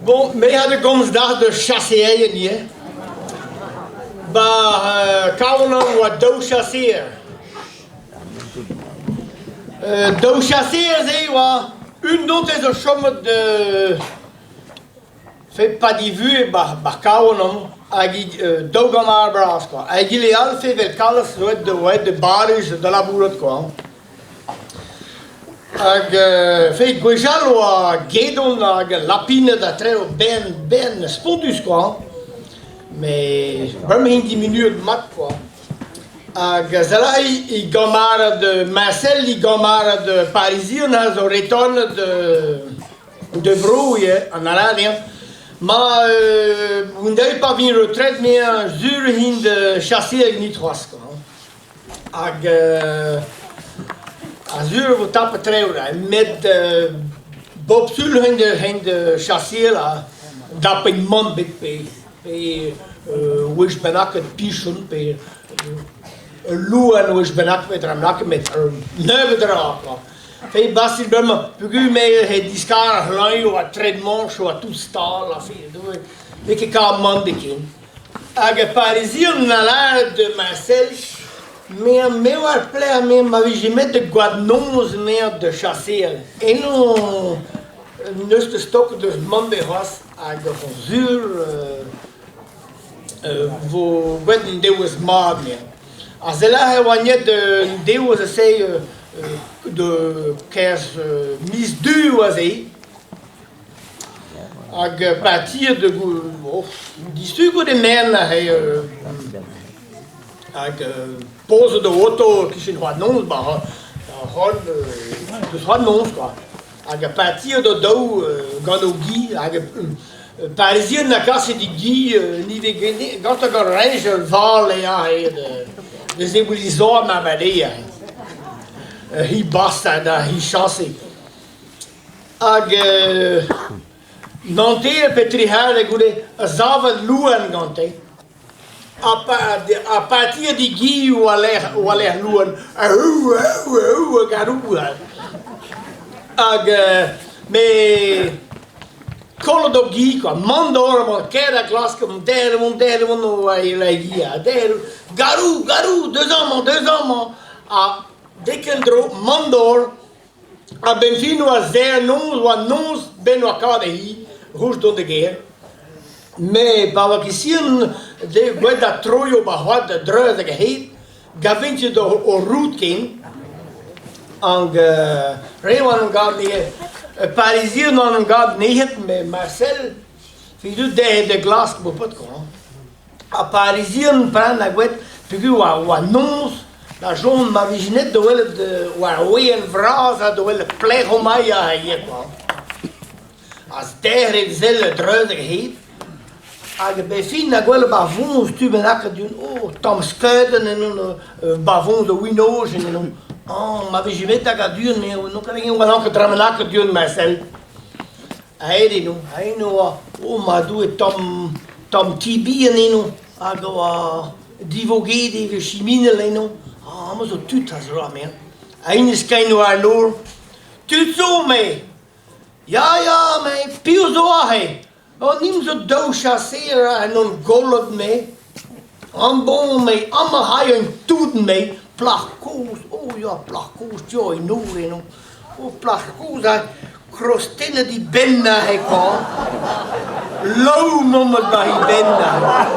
Bon, mij hadden gonsdag de chasseer niet. Maar kouwen wat dood chasseer. Dood chasseer zei wat. Une note is een somme de. Fait pas di vu bah kouwen agi dogan arbras quoi. Agi le al fait vel kalas de baris de la bourrette quoi. Ag fait gojalo a gedon ag lapine da treo ben spodus quoi. Mais vraiment diminué mat quoi. Ag zela I gamara de Marcel I gamara de Parisien has o retorno de Brouille en Arabia. Maar we hebben pas weer retraite meer zuur in de chasseer niet was quoi. Ag zuur we tappen trouwen met Bob Sul in de chasseer la dat een man bit pe wish benak het pischen pe Luen wish benak met ramnak met neuve draak. Fei basti bema, pugu me he discar hlaio a traitement so a tout star la fille do que ka man bekin. Aga parisien na la de Marcel me war play me ma vigimet de guadnons me de chasser. Et non nuste stok de man be was aga zuur vo when there was madne. Azela he wanneer de deus a say de kers mis 2 was hij. Ag partir de die stukken de men hij ag pose de auto qui zijn wat non bah dus wat non quoi. Ag partir de do ganogi ag parisien na casse di gi ni de gata garage vale ja de symbolisor na badia. Hij basta da hij chasse. Ag Nantes petrihare gude zava luen gante. A partir de Guy ou aller luen. Garou. Ag me colo do Guy quoi. Mandor mon queda classe comme der no la guia. Der garou 2 ans. A Dekendro Mandor a benvino a zeer nons beno a cada hi roes don de geer. Me bava que de guarda troio bahwa de druide geheet gavintje de o route kin ang rewan gad nie Parisien aan gad niet me Marcel fidu de glas bopot kon a Parisien pran a guet figu wa nons la zon ma viginet de wel de waar en vraza de wel pleeg om mij hier kwam. Als der zelle druidig heet, als bij fina wel bavons tu ben ak doen tam skuiden en een bavons de windows en een ma viginet dat doen nee no kan ik wel ook dramanak doen Marcel. Hij ma doe tam tibi en no ago divulguer de chimine leno. Maar zo tuut als er aan Eén is geen waar loor. Tuut zo mee. Ja, mee. Piel zo aan. Maar niet zo dood chasseren en dan gollet mee. Aan mee. Allemaal haaien toeten mee. Plachkoos. Plachkoos. Joy, noor. Plachkoos. Krostine die benda hij kwam. Lauw moment bij benda.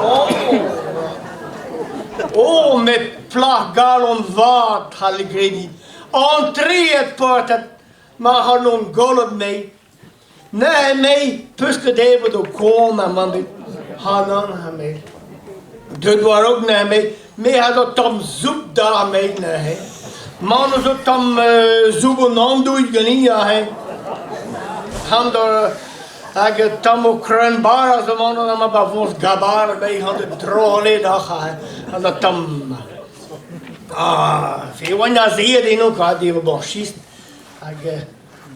Met plag galon waard had ik niet. Entree het portet, maar had nog golf mee. Nee, mee, puske de door komen, man, dit had mee. Dat was ook niet mee. Mee had dat tam zoek daar mee, nee. Mannen zo tam zoeken aan doen, niet, ja, Han daar. Ik tamo kruinbaar als de mannen maar bij ons gabar bij gaan de droge dag en dat tam veel wanneer zie je nog had die boschist ik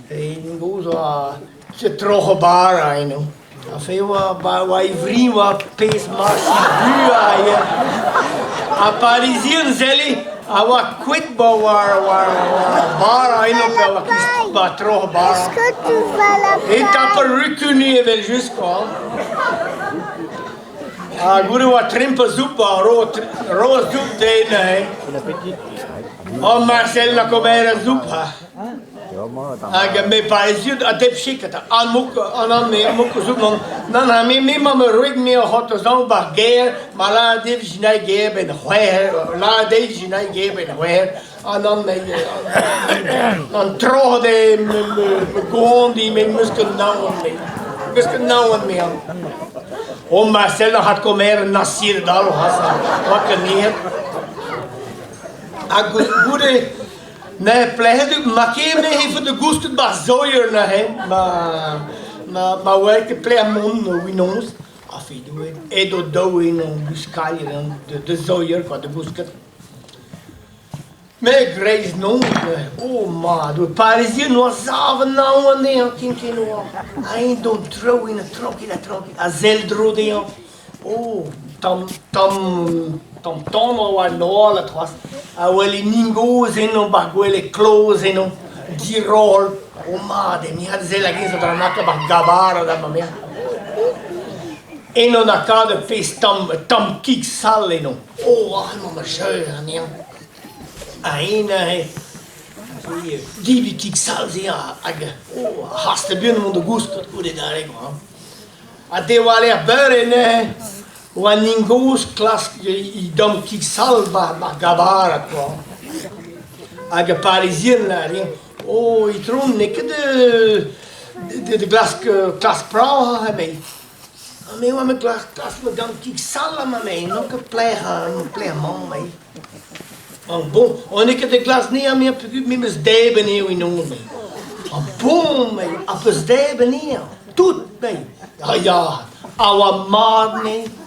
in bozo ze droge bar I know veel bij vriend wat pees maar buur a Parisien zelli Awa quit ba war bar ino pe awa kist ba tro bar. Est-ce que tu vas la Et t'as pas reconnu avec juste quoi. Ah, guru wa trimpa zupa ro zup de ne. Oh Marcel la comera zupa. Aga me paesiu a depshikata an muk zup non na mi mama rig me hot zo ba gear mala de jinai ge ben hoer la de jinai ge ben hoer an me an tro de gondi me muskel nou me O Marcel had comer nasir dal hasa wat neer a goede nee pleegde makeer me even de gusto ba zoier na he ma werke pleeg mon winos afi do e do in buscalier de zoier qua de busket me grace non oh ma do parisien no saven nou en de kinkin no I don't throw in a troki a zeldro de oh tom wa no la trois a wele ningos e no bagwele close e no di roll o made mi had zela che sopra una gabara da mamma e non accade pe tam kick salle no oh mamma schön ne aina die kick salzi a oh hast du bin und gusto gute da rego a de vale a bere ne o a ningos klas i dom kick salva ma gabara qua aga parisien la oh i tron ne que de klas prau ha me a me wa me klas me dom kick salva ma me no que pleha man me oh bon on ne que de klas ne a me mes deben e we no me oh bon me a pes deben e tout me ja awa madne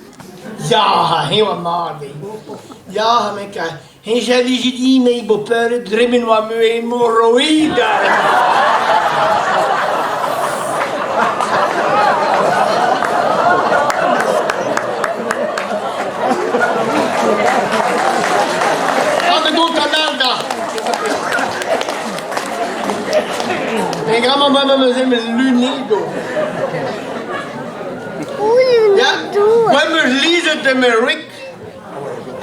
ja, heel maardig. Ja, ik heb zelfs die mee beperen, drimmen wat me hemorroïde. Wat ik doe Canada. Ik ga maar met mijn lunido. Ja, wanneer lezen de Merik,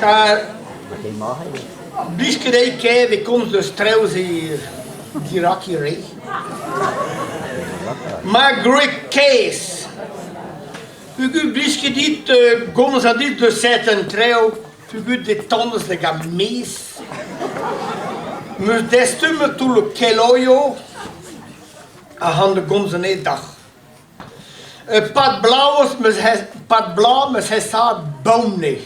car biscuit de komt de strauss hier, die rakkie maar Greek case, u biscuit dit, goms aan dit de zetten trouw, u de tonnes de gamis, maar de stemmen toe de keloyo, aan de goms aan het dag. Pat blauw, maar hij staat boomnig.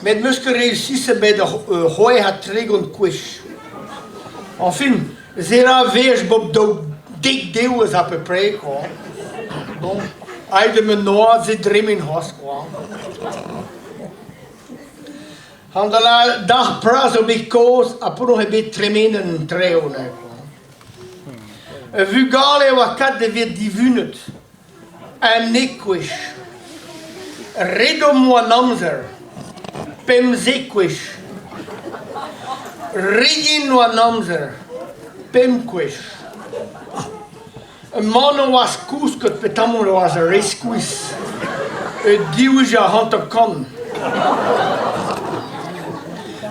Met muskel réussissent bij de hooi had tregon quish. Enfin, zera weers bob do dik deeuwes op een preek hoor. Bon, uit me noord zit drim in hos kwam. Han de la dag pras op ik koos, apro nog een beetje tremenen treuen. Vugale wa kat de weer divunet. En nikwish. Redo mo namzer. Pem zekwish. Rigin wa namzer. Pem quish. Een man was koeskut, petamon was een resquis. Het dieuwje had te kan.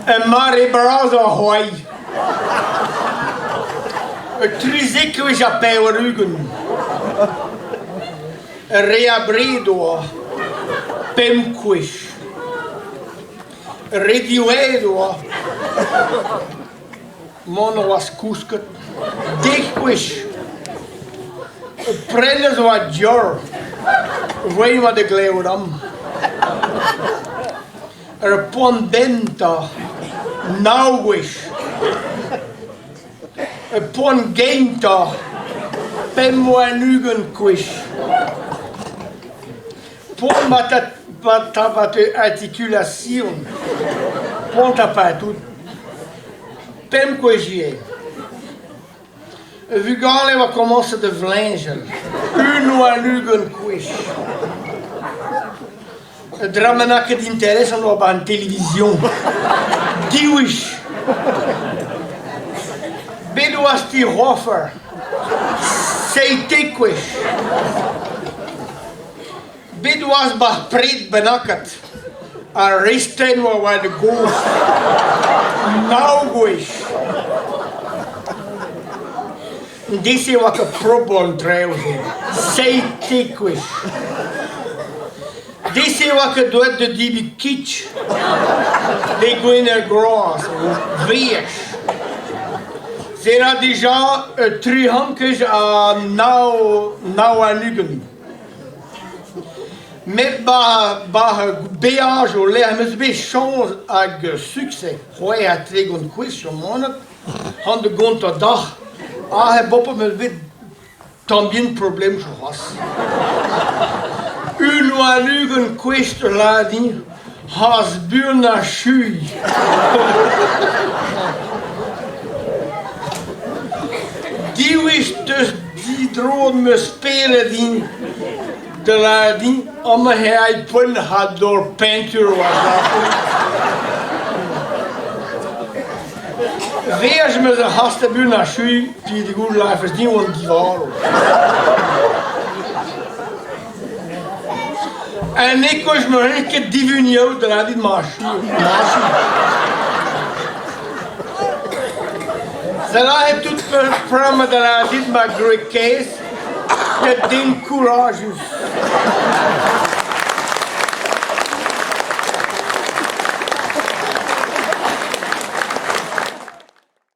En maar hij brazo hooi. Het trisekwish a peurugen. Een reabredo. Pemquish. Een redioedo. Man was koeskut. Dikquish. Prennes wat jor. Weet wat ik leeuw dan. Er pondenta. Nauwish. Er pongenta. Pemmo en ugenquish. Pon wat articulation. Ponta pas tout. Pemquichier. Vugale va commencer de vlanger. Uno en ugenquish. Het dramanak het interesse op aan televisie. Diewisch. Bidu was die hoffer. Zij tikwisch. Bidu was bepred benakkerd. A resten waar de goos. Nauwisch. Deze was een probleem trouwens. Zij tikwisch. Deze was het doet de die kitsch. Die gaan in het gras. Wees. Ze had déjà 3 hankjes aan nou en nugen. Met beage leggen we twee chance avec succes. Hoe hij tegen een question mannen. Han de grond tot dag. Hij boppen met wit. Tambien probleem gehad. U en nugen question laden. Has buur naar schuur. Die wist dus die droom me spelen die de lading om hij pun had door pentuur was. Wees me de gasten buur naar schuur die de goede lijfers die want die waren. En ik was me een keer divinio de lading maar schuur. Cela heeft tout programma de la dit maar great case. Het ding courageous.